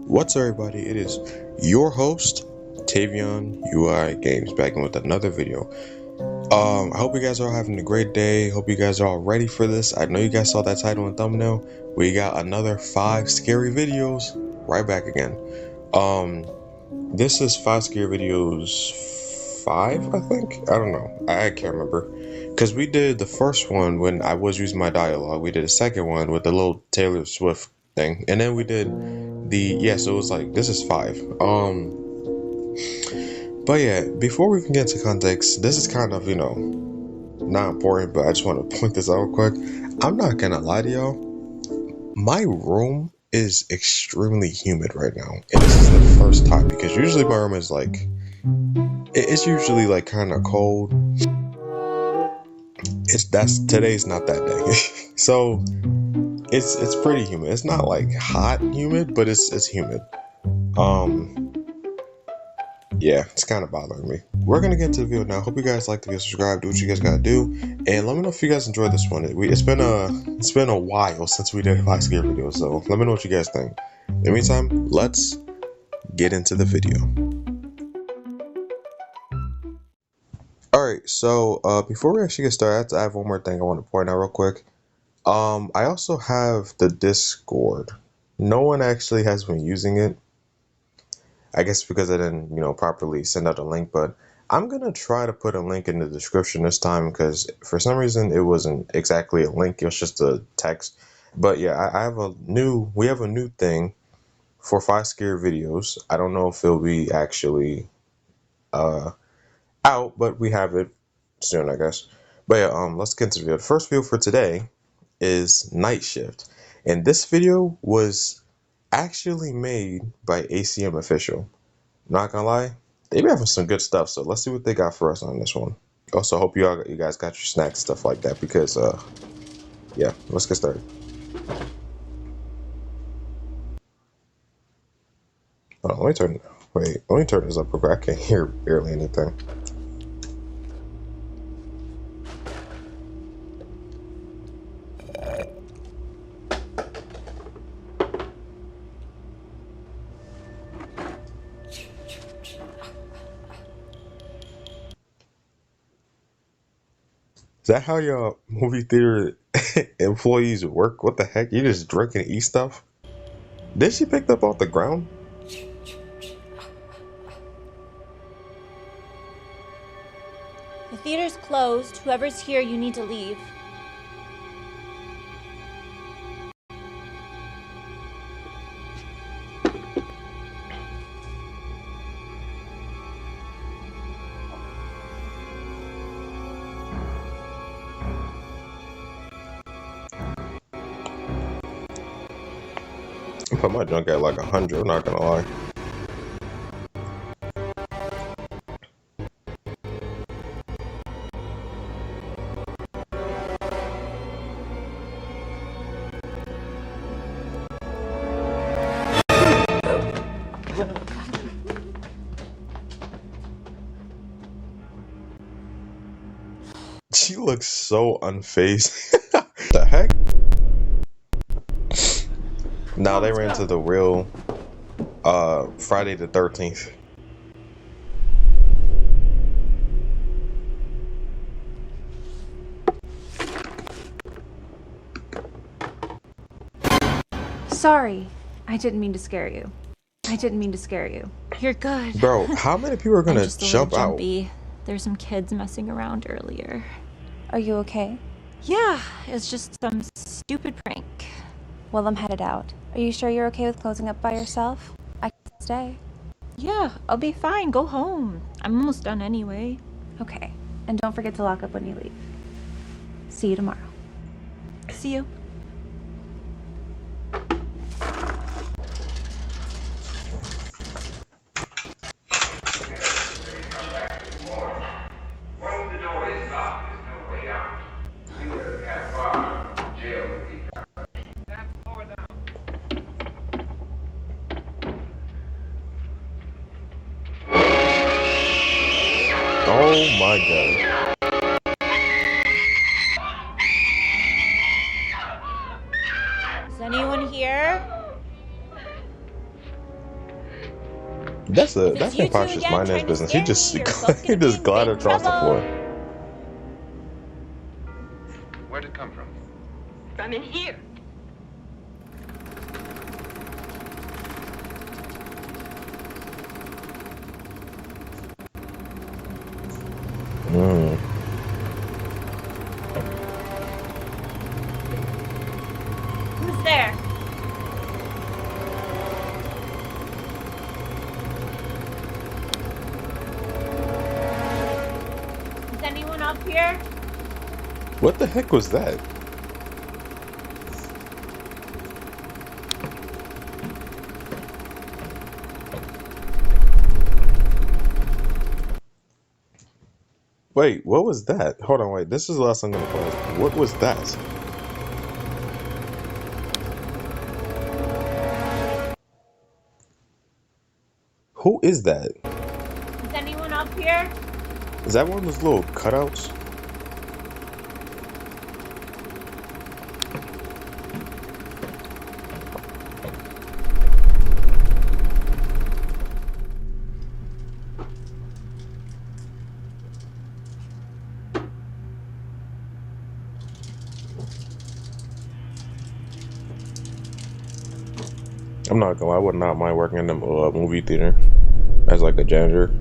What's up, everybody? It is your host, Tavion UI Games, back in with another video. I hope you guys are all having a great day. Hope you guys are all ready for this. I know you guys saw that title and thumbnail. We got another 5 scary videos right back again. This is 5 scary videos 5, I think. I don't know. I can't remember. Because we did the first one when I was using my dialogue. We did a second one with the little Taylor Swift thing. And then we did so it was like, this is 5. But yeah, before we even get into context, this is kind of, not important, but I just want to point this out real quick. I'm not gonna lie to y'all. My room is extremely humid right now. And this is the first time, because usually my room is like, it's usually like kind of cold. Today's not that day. So it's pretty humid. It's not like hot humid, but it's humid. Yeah, it's kind of bothering me. We're gonna get into the video now. Hope you guys like the video, subscribe, do what you guys gotta do, and let me know if you guys enjoyed this one. It's been a while since we did a 5 scare video, so let me know what you guys think. In the meantime, let's get into the video. Alright, so before we actually get started, I have one more thing I want to point out real quick. I also have the Discord. No one actually has been using it. I guess because I didn't, properly send out a link, but I'm going to try to put a link in the description this time, because for some reason it wasn't exactly a link, it was just a text. But yeah, we have a new thing for 5 scare videos. I don't know if it'll be actually out, but we have it soon, I guess. But yeah, let's get into the video. The first video for today is Night Shift, and this video was actually made by ACM Official. Not gonna lie, they be having some good stuff, so let's see what they got for us on this one. Also, hope you guys got your snacks, stuff like that, because yeah, let's get started. Hold on, let me turn this up real quick. I can't hear barely anything. Is that how your movie theater employees work? What the heck? You just drink and eat stuff? Did she pick up off the ground? The theater's closed. Whoever's here, you need to leave. I put my junk at like 100, I'm not gonna lie. She looks so unfazed. The heck? Now they ran to the real Friday the 13th. Sorry, I didn't mean to scare you. You're good. Bro, how many people are gonna just jump out? There's some kids messing around earlier. Are you okay? Yeah, it's just some stupid prank. Well, I'm headed out. Are you sure you're okay with closing up by yourself? I can stay. Yeah, I'll be fine. Go home. I'm almost done anyway. Okay, and don't forget to lock up when you leave. See you tomorrow. See you. Oh my god. Is anyone here? That If it's you two vampire's just again minding his trying to business. He scare just me, you're both he gonna be just in glided big across the trouble. floor. Where'd it come from? I'm in here. Mm. Who's there? Is anyone up here? What the heck was that? Wait, what was that? Hold on, wait. This is the last time I'm gonna pause. What was that? Who is that? Is anyone up here? Is that one of those little cutouts? I'm not gonna lie, I would not mind working in the movie theater as like a janitor,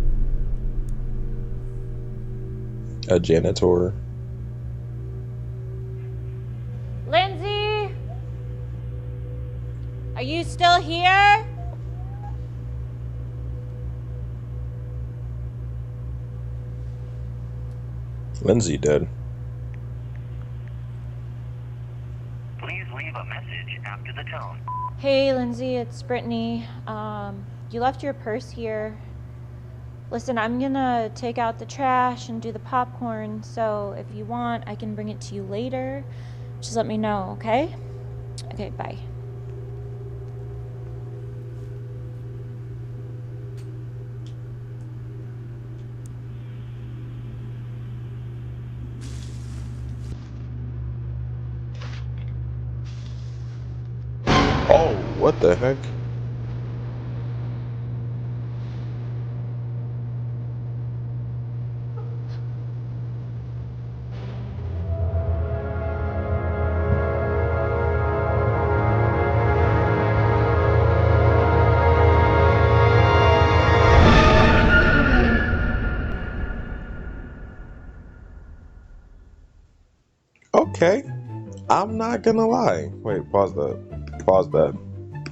a janitor. Lindsay? Are you still here? Lindsay dead. Please leave a message after the tone. Hey, Lindsay, it's Brittany. You left your purse here. Listen, I'm gonna take out the trash and do the popcorn, so if you want, I can bring it to you later. Just let me know, okay? Okay, bye. Oh, what the heck? Okay, I'm not gonna lie. Wait, pause that. Pause that.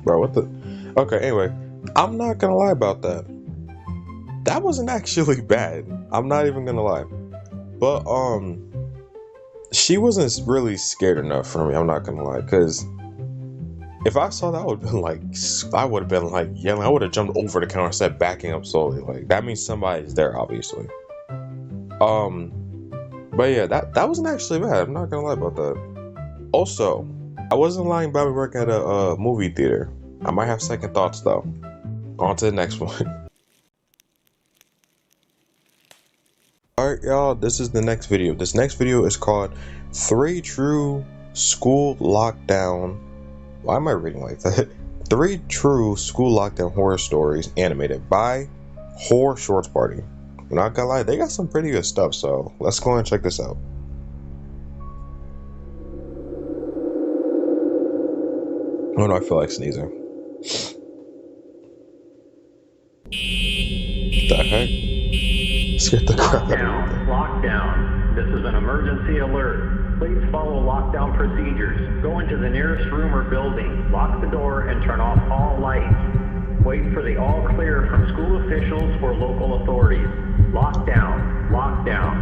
Bro, what the? Okay, anyway, I'm not gonna lie about that. That wasn't actually bad. I'm not even gonna lie. But, she wasn't really scared enough for me, I'm not gonna lie. Because if I saw that, I would have been like yelling. I would have jumped over the counter instead of backing up slowly. Like, that means somebody's there, obviously. But yeah, that wasn't actually bad. I'm not gonna lie about that. Also, I wasn't lying about me working at a movie theater. I might have second thoughts though. On to the next one. Alright y'all, this is the next video. This next video is called 3 True School Lockdown. Why am I reading like that? 3 True School Lockdown Horror Stories animated by Horror Shorts Party. I'm not gonna lie, they got some pretty good stuff, so let's go and check this out. Oh no, I feel like sneezing. The heck? Scared the crap out of me. Lockdown. This is an emergency alert. Please follow lockdown procedures. Go into the nearest room or building. Lock the door and turn off all lights. Wait for the all clear from school officials or local authorities. Lockdown. Lockdown.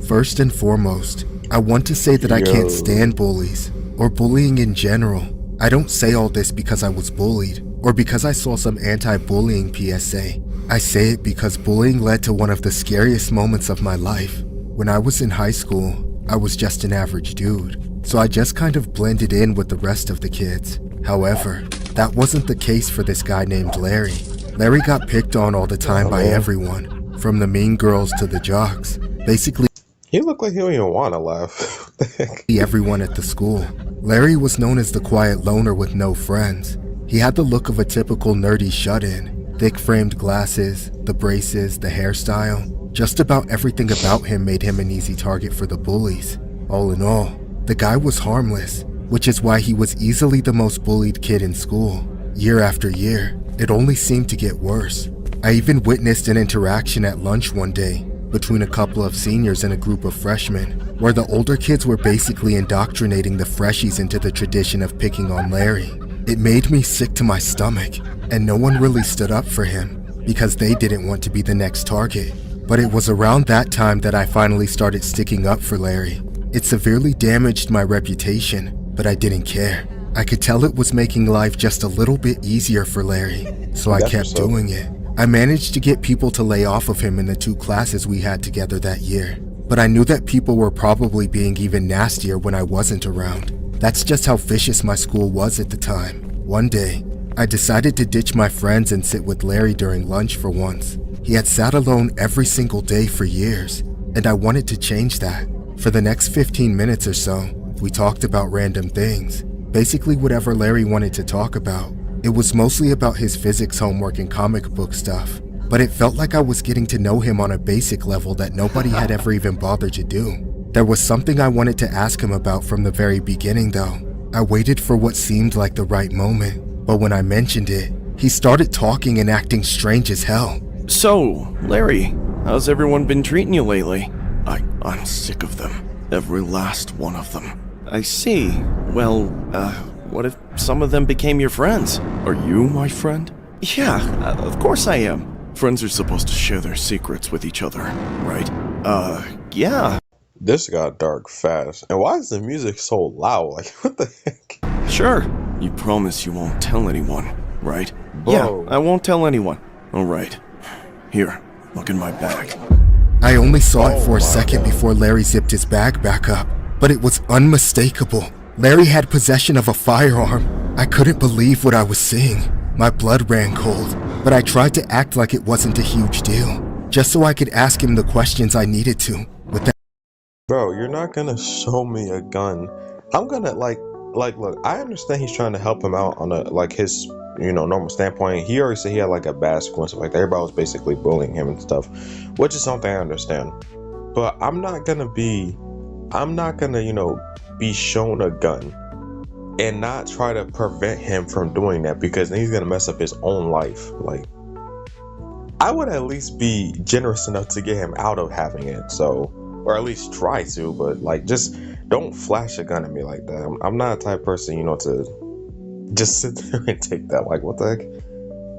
First and foremost, I want to say that I can't stand bullies, or bullying in general. I don't say all this because I was bullied, or because I saw some anti-bullying PSA. I say it because bullying led to one of the scariest moments of my life. When I was in high school, I was just an average dude, so I just kind of blended in with the rest of the kids. However, that wasn't the case for this guy named Larry. Larry got picked on all the time by everyone. from the mean girls to the jocks. Basically, He looked like he don't even want to laugh. What the heck? everyone at the school. Larry was known as the quiet loner with no friends. He had the look of a typical nerdy shut-in. Thick framed glasses, the braces, the hairstyle. Just about everything about him made him an easy target for the bullies. All in all, the guy was harmless, which is why he was easily the most bullied kid in school. Year after year, it only seemed to get worse. I even witnessed an interaction at lunch one day between a couple of seniors and a group of freshmen, where the older kids were basically indoctrinating the freshies into the tradition of picking on Larry. It made me sick to my stomach, and no one really stood up for him because they didn't want to be the next target. But it was around that time that I finally started sticking up for Larry. It severely damaged my reputation, but I didn't care. I could tell it was making life just a little bit easier for Larry, so I kept doing it. I managed to get people to lay off of him in the 2 classes we had together that year, but I knew that people were probably being even nastier when I wasn't around. That's just how vicious my school was at the time. One day, I decided to ditch my friends and sit with Larry during lunch for once. He had sat alone every single day for years, and I wanted to change that. For the next 15 minutes or so, we talked about random things, basically whatever Larry wanted to talk about. It was mostly about his physics homework and comic book stuff, but it felt like I was getting to know him on a basic level that nobody had ever even bothered to do. There was something I wanted to ask him about from the very beginning though. I waited for what seemed like the right moment, but when I mentioned it, he started talking and acting strange as hell. So, Larry, how's everyone been treating you lately? I'm sick of them. Every last one of them. I see. Well, what if some of them became your friends? Are you my friend? Yeah, of course I am. Friends are supposed to share their secrets with each other, right? Yeah. This got dark fast. And why is the music so loud? Like, what the heck? Sure. You promise you won't tell anyone, right? Bro. Yeah, I won't tell anyone. Alright. Here, look in my bag. I only saw it for a second before Larry zipped his bag back up, but it was unmistakable. Larry had possession of a firearm. I couldn't believe what I was seeing. My blood ran cold, but I tried to act like it wasn't a huge deal, just so I could ask him the questions I needed to. With that, Bro, you're not gonna show me a gun. I'm gonna like look, I understand he's trying to help him out on a like his normal standpoint. He already said he had like a bad school and stuff like that. Everybody was basically bullying him and stuff, which is something I understand. But I'm not gonna be shown a gun and not try to prevent him from doing that, because then he's gonna mess up his own life. Like, I would at least be generous enough to get him out of having it, so, or at least try to, but like, just don't flash a gun at me like that. I'm not a type of person, to just sit there and take that. Like, what the heck?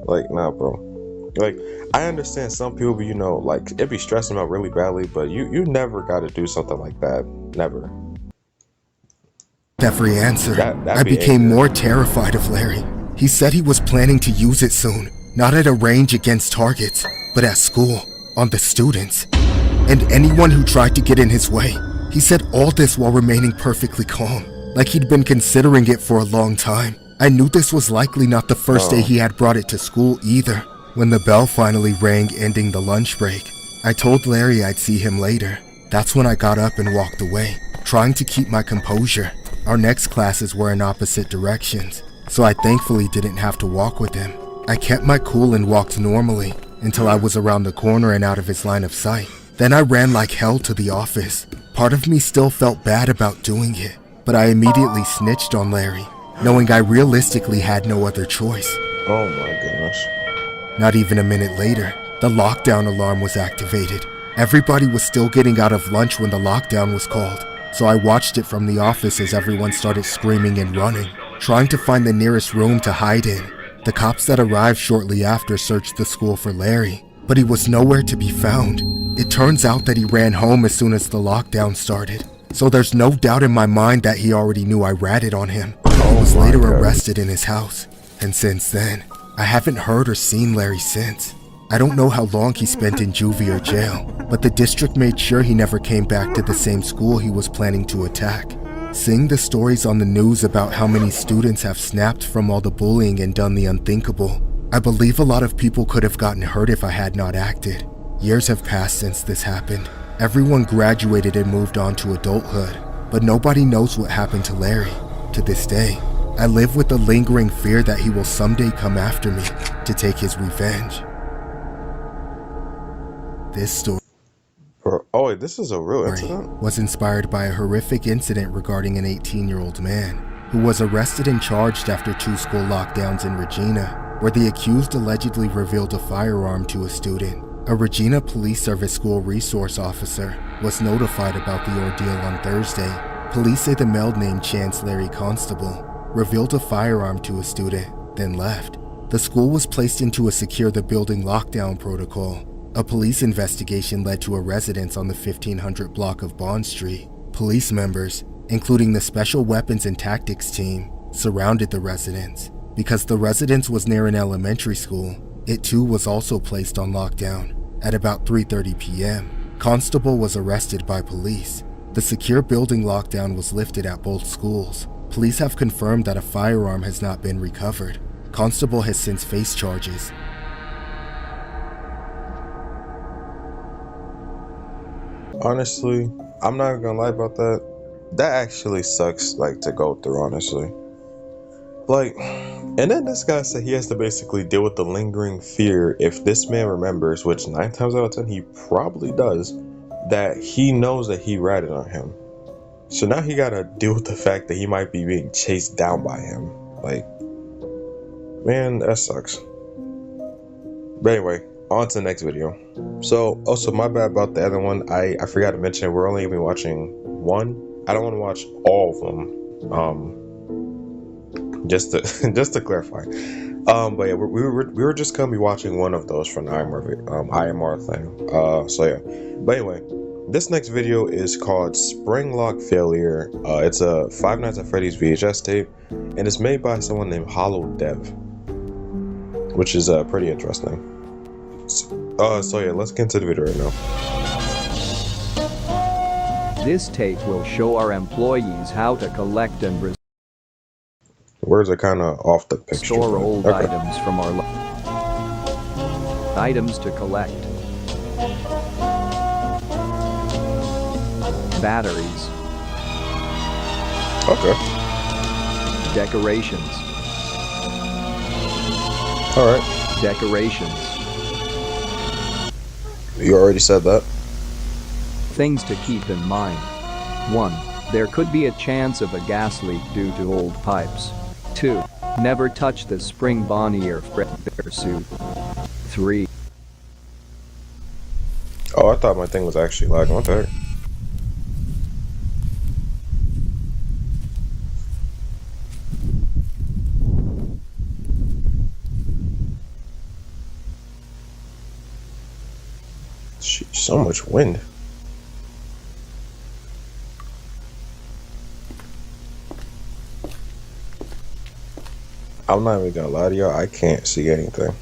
Like, nah, bro. Like, I understand some people be, like, it be stressing them out really badly, but you never got to do something like that. Never. every answer, That'd I be became angry. more terrified of Larry. He said he was planning to use it soon, not at a range against targets, but at school, on the students, and anyone who tried to get in his way. He said all this while remaining perfectly calm, like he'd been considering it for a long time. I knew this was likely not the first day he had brought it to school either. When the bell finally rang, ending the lunch break, I told Larry I'd see him later. That's when I got up and walked away, trying to keep my composure. Our next classes were in opposite directions, so I thankfully didn't have to walk with him. I kept my cool and walked normally until I was around the corner and out of his line of sight. Then I ran like hell to the office. Part of me still felt bad about doing it, but I immediately snitched on Larry, knowing I realistically had no other choice. Oh my goodness. Not even a minute later, the lockdown alarm was activated. Everybody was still getting out of lunch when the lockdown was called, so I watched it from the office as everyone started screaming and running, trying to find the nearest room to hide in. The cops that arrived shortly after searched the school for Larry, but he was nowhere to be found. It turns out that he ran home as soon as the lockdown started, so there's no doubt in my mind that he already knew I ratted on him. He was later arrested in his house, and since then, I haven't heard or seen Larry since. I don't know how long he spent in juvie or jail, but the district made sure he never came back to the same school he was planning to attack. Seeing the stories on the news about how many students have snapped from all the bullying and done the unthinkable, I believe a lot of people could have gotten hurt if I had not acted. Years have passed since this happened. Everyone graduated and moved on to adulthood, but nobody knows what happened to Larry. To this day, I live with the lingering fear that he will someday come after me to take his revenge. This story Oh, wait, this is a real incident? was inspired by a horrific incident regarding an 18-year-old man who was arrested and charged after 2 school lockdowns in Regina, where the accused allegedly revealed a firearm to a student. A Regina Police Service school resource officer was notified about the ordeal on Thursday. Police say the male named Chance Larry Constable revealed a firearm to a student, then left. The school was placed into a secure the building lockdown protocol. A police investigation led to a residence on the 1500 block of Bond Street. Police members, including the Special Weapons and Tactics team, surrounded the residence. Because the residence was near an elementary school, it too was also placed on lockdown. At about 3:30 p.m., Constable was arrested by police. The secure building lockdown was lifted at both schools. Police have confirmed that a firearm has not been recovered. Constable has since faced charges. Honestly, I'm not even gonna lie about that. That actually sucks, like, to go through, honestly. Like, and then this guy said he has to basically deal with the lingering fear if this man remembers, which 9 times out of 10 he probably does, that he knows that he ratted on him. So now he gotta deal with the fact that he might be being chased down by him. Like, man, that sucks. But anyway, on to the next video. So, also, my bad about the other one. I forgot to mention, we're only gonna be watching one. I don't want to watch all of them. Just to clarify. But yeah, we were just gonna be watching one of those from the IMR thing. So yeah. But anyway, this next video is called Springlock Failure. It's a Five Nights at Freddy's VHS tape, and it's made by someone named Hollow Dev, which is pretty interesting. So yeah, let's get into the video right now. This tape will show our employees how to collect and Words are kind of off the picture. store old Okay. items from our items to collect. Batteries. Okay. Decorations. All right. Decorations. You already said that. Things to keep in mind. 1. There could be a chance of a gas leak due to old pipes. 2. Never touch the spring bonnier Fredbear suit. 3. Oh, I thought my thing was actually lagging. What the heck? Jeez, so much wind. I'm not even gonna lie to y'all, I can't see anything.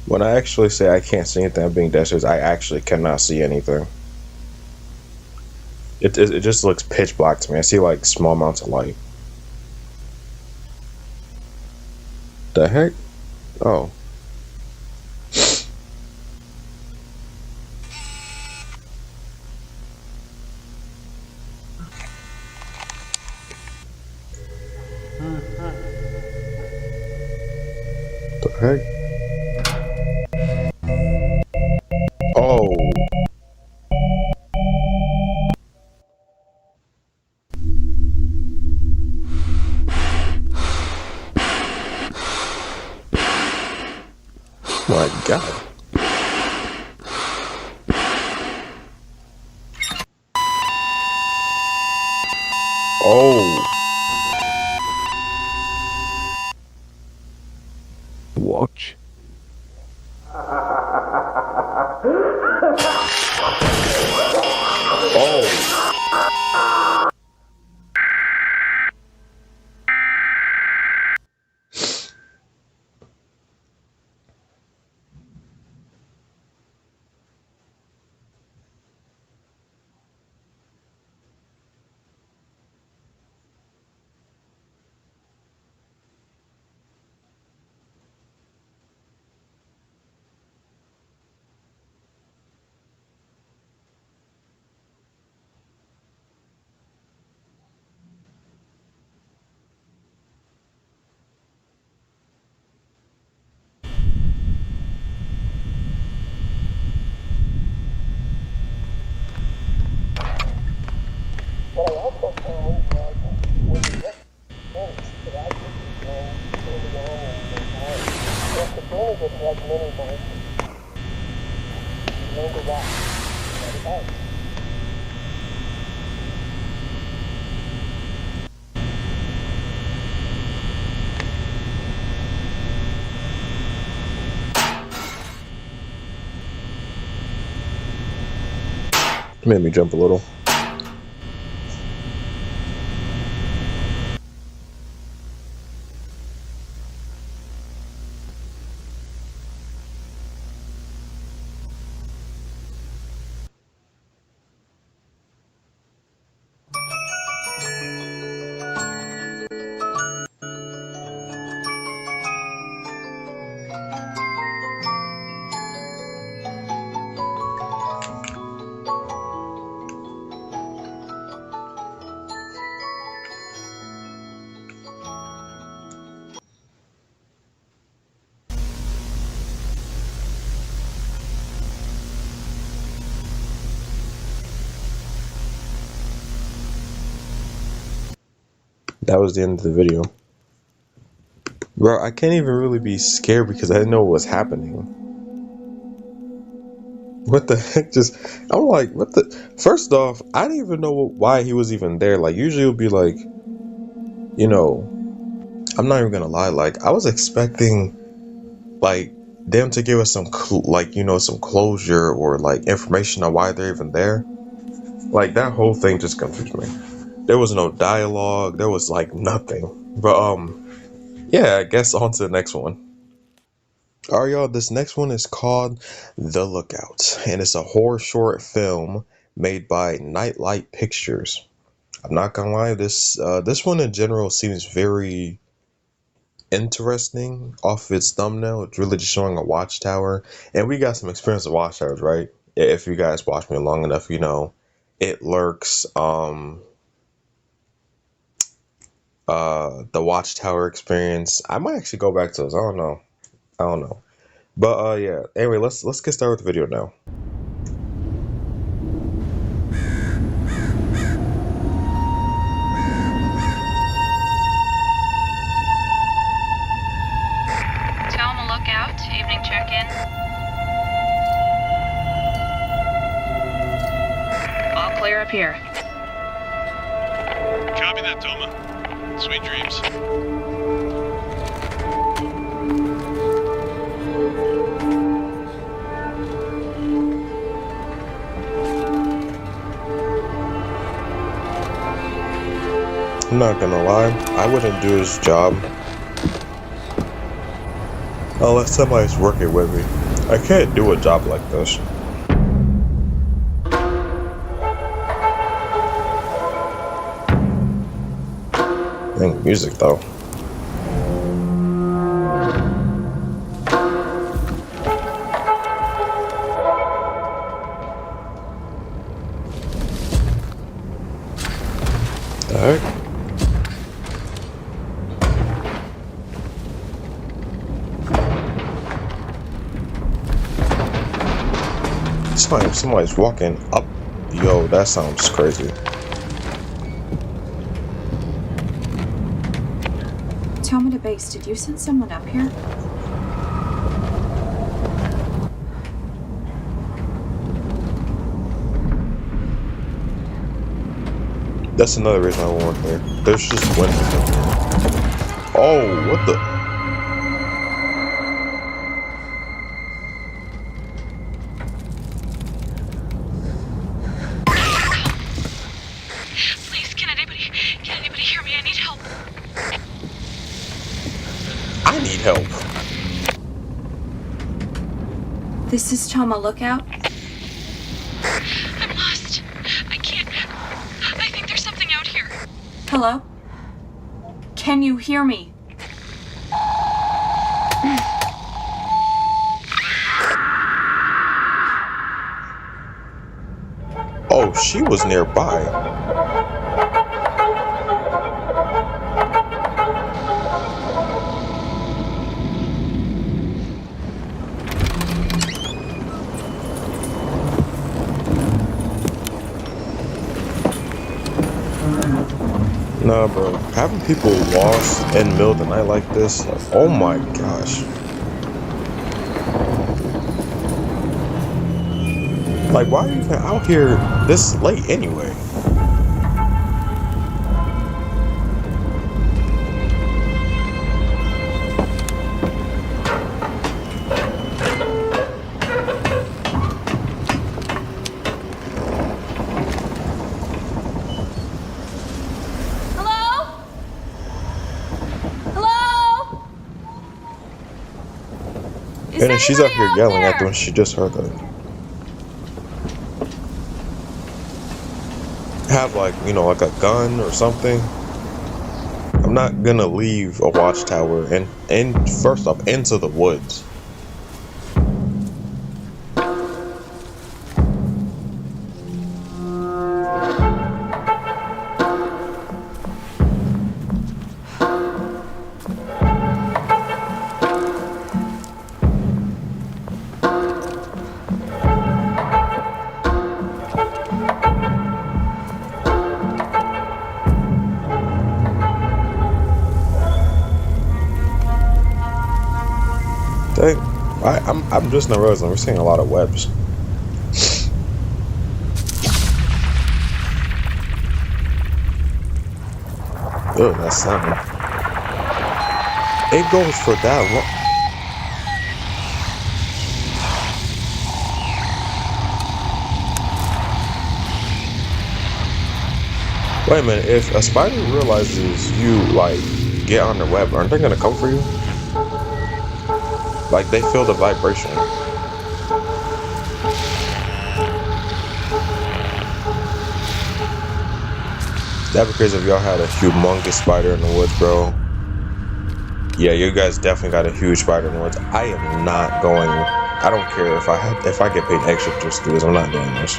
When I actually say I can't see anything, I'm being dead serious. I actually cannot see anything. It just looks pitch black to me. I see like small amounts of light. The heck? Oh. The heck? Oh. My God. Oh. Watch. Oh. Made me jump a little. That was the end of the video. Bro, I can't even really be scared because I didn't know what was happening. What the heck? I'm like, what the? First off, I didn't even know why he was even there. Like, usually it would be like, you know, I'm not even gonna lie. Like, I was expecting, like, them to give us some, some closure or like information on why they're even there. Like, that whole thing just confused me. There was no dialogue. There was like nothing. But yeah, I guess on to the next one. Alright, y'all, this next one is called The Lookout, and it's a horror short film made by Nightlight Pictures. I'm not gonna lie, this one in general seems very interesting off its thumbnail. It's really just showing a watchtower, and we got some experience with watchtowers, right? If you guys watch me long enough, you know It Lurks, the watchtower experience. I might actually go back to those. I don't know. But yeah. Anyway, let's get started with the video now. Thelma Lookout, evening check-in. All clear up here. Copy that, Thelma. Sweet dreams. I'm not gonna lie, I wouldn't do his job unless somebody's working with me. I can't do a job like this. Dang, music though. The heck? Somebody's walking up. Yo, that sounds crazy. Thelma to base, did you send someone up here? That's another reason I won't work there. There's just windows up here. Oh, what the? Please, can anybody hear me? I need help. I need help. This is Thelma Lookout? I'm lost. I think there's something out here. Hello? Can you hear me? Oh, she was nearby. Nah, bro. Having people lost in the middle of the night like this, like, oh my gosh. Like, why are you even out here this late anyway? And then she's out here yelling at them when she just heard that. Have like, you know, like a gun or something. I'm not gonna leave a watchtower and first off into the woods. I'm just not realizing we're seeing a lot of webs. Ugh, that sound. It goes for that long. Wait a minute, if a spider realizes you like get on their web, aren't they gonna come for you? Like they feel the vibration. That'd be crazy if y'all had a humongous spider in the woods, bro. Yeah, you guys definitely got a huge spider in the woods. I am not going. I don't care if I get paid extra just to do this. I'm not doing this.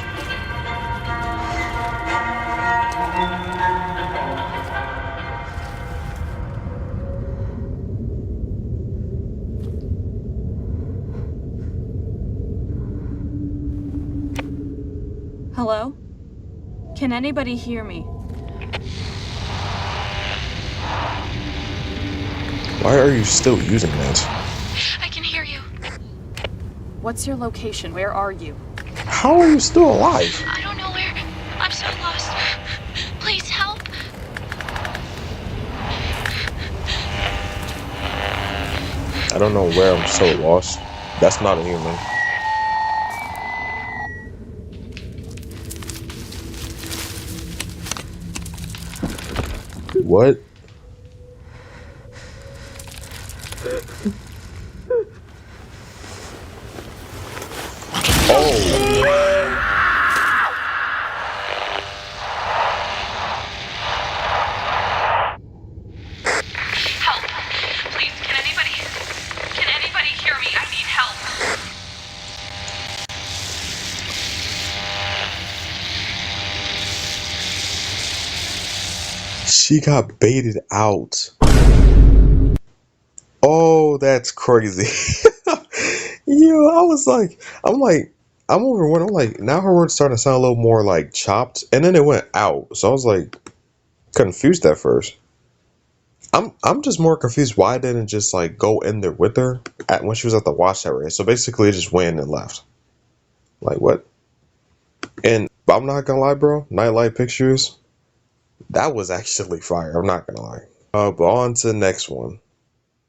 Hello? Can anybody hear me? Why are you still using that? I can hear you. What's your location? Where are you? How are you still alive? I don't know where. I'm so lost. Please help. I don't know where I'm so lost. That's not a human. What? Help. Please, can anybody hear me? I need help. She got baited out. Oh, that's crazy. Yo, I'm overwhelmed. I'm like, now her words starting to sound a little more like chopped, and then it went out. So I was like confused at first. I'm just more confused why I didn't just like go in there with her when she was at the watchtower. So basically, it just went and left. Like what? And I'm not gonna lie, bro. Nightlight pictures. That was actually fire. I'm not gonna lie. But on to the next one.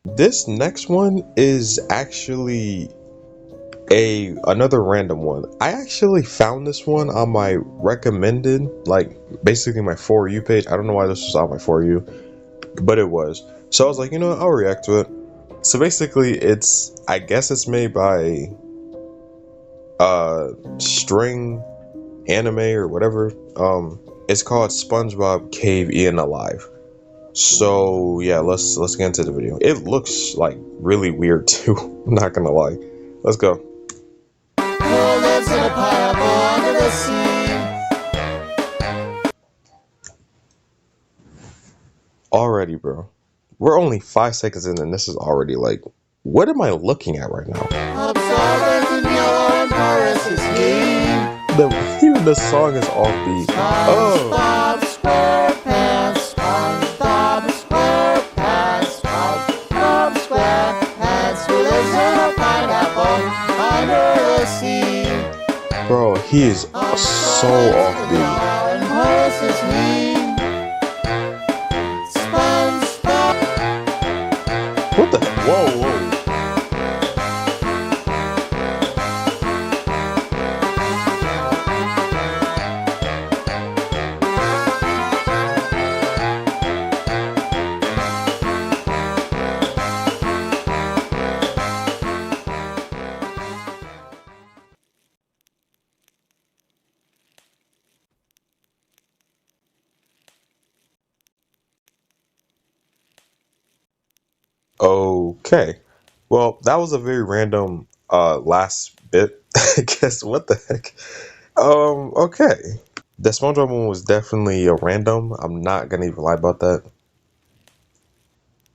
This next one is actually another random one. I actually found this one on my recommended, like basically my For You page. I don't know why this was on my For You, but it was. So I was like, you know what, I'll react to it. So basically I guess it's made by String Anime or whatever. It's called SpongeBob Cave Eaten Alive. So yeah, let's get into the video. It looks like really weird too. I'm not gonna lie. Let's go. Already, bro. We're only 5 seconds in and this is already like, what am I looking at right now? Even the song is offbeat. Oh. Bro, He is so offbeat. What the heck? Whoa, whoa. Okay. Well, that was a very random last bit. I guess what the heck? Okay. The SpongeBob one was definitely a random. I'm not gonna even lie about that.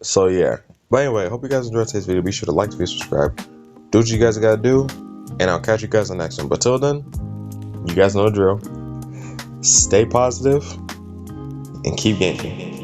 So yeah. But anyway, hope you guys enjoyed today's video. Be sure to like, subscribe. Do what you guys gotta do. And I'll catch you guys in the next one. But till then, you guys know the drill. Stay positive and keep gaming.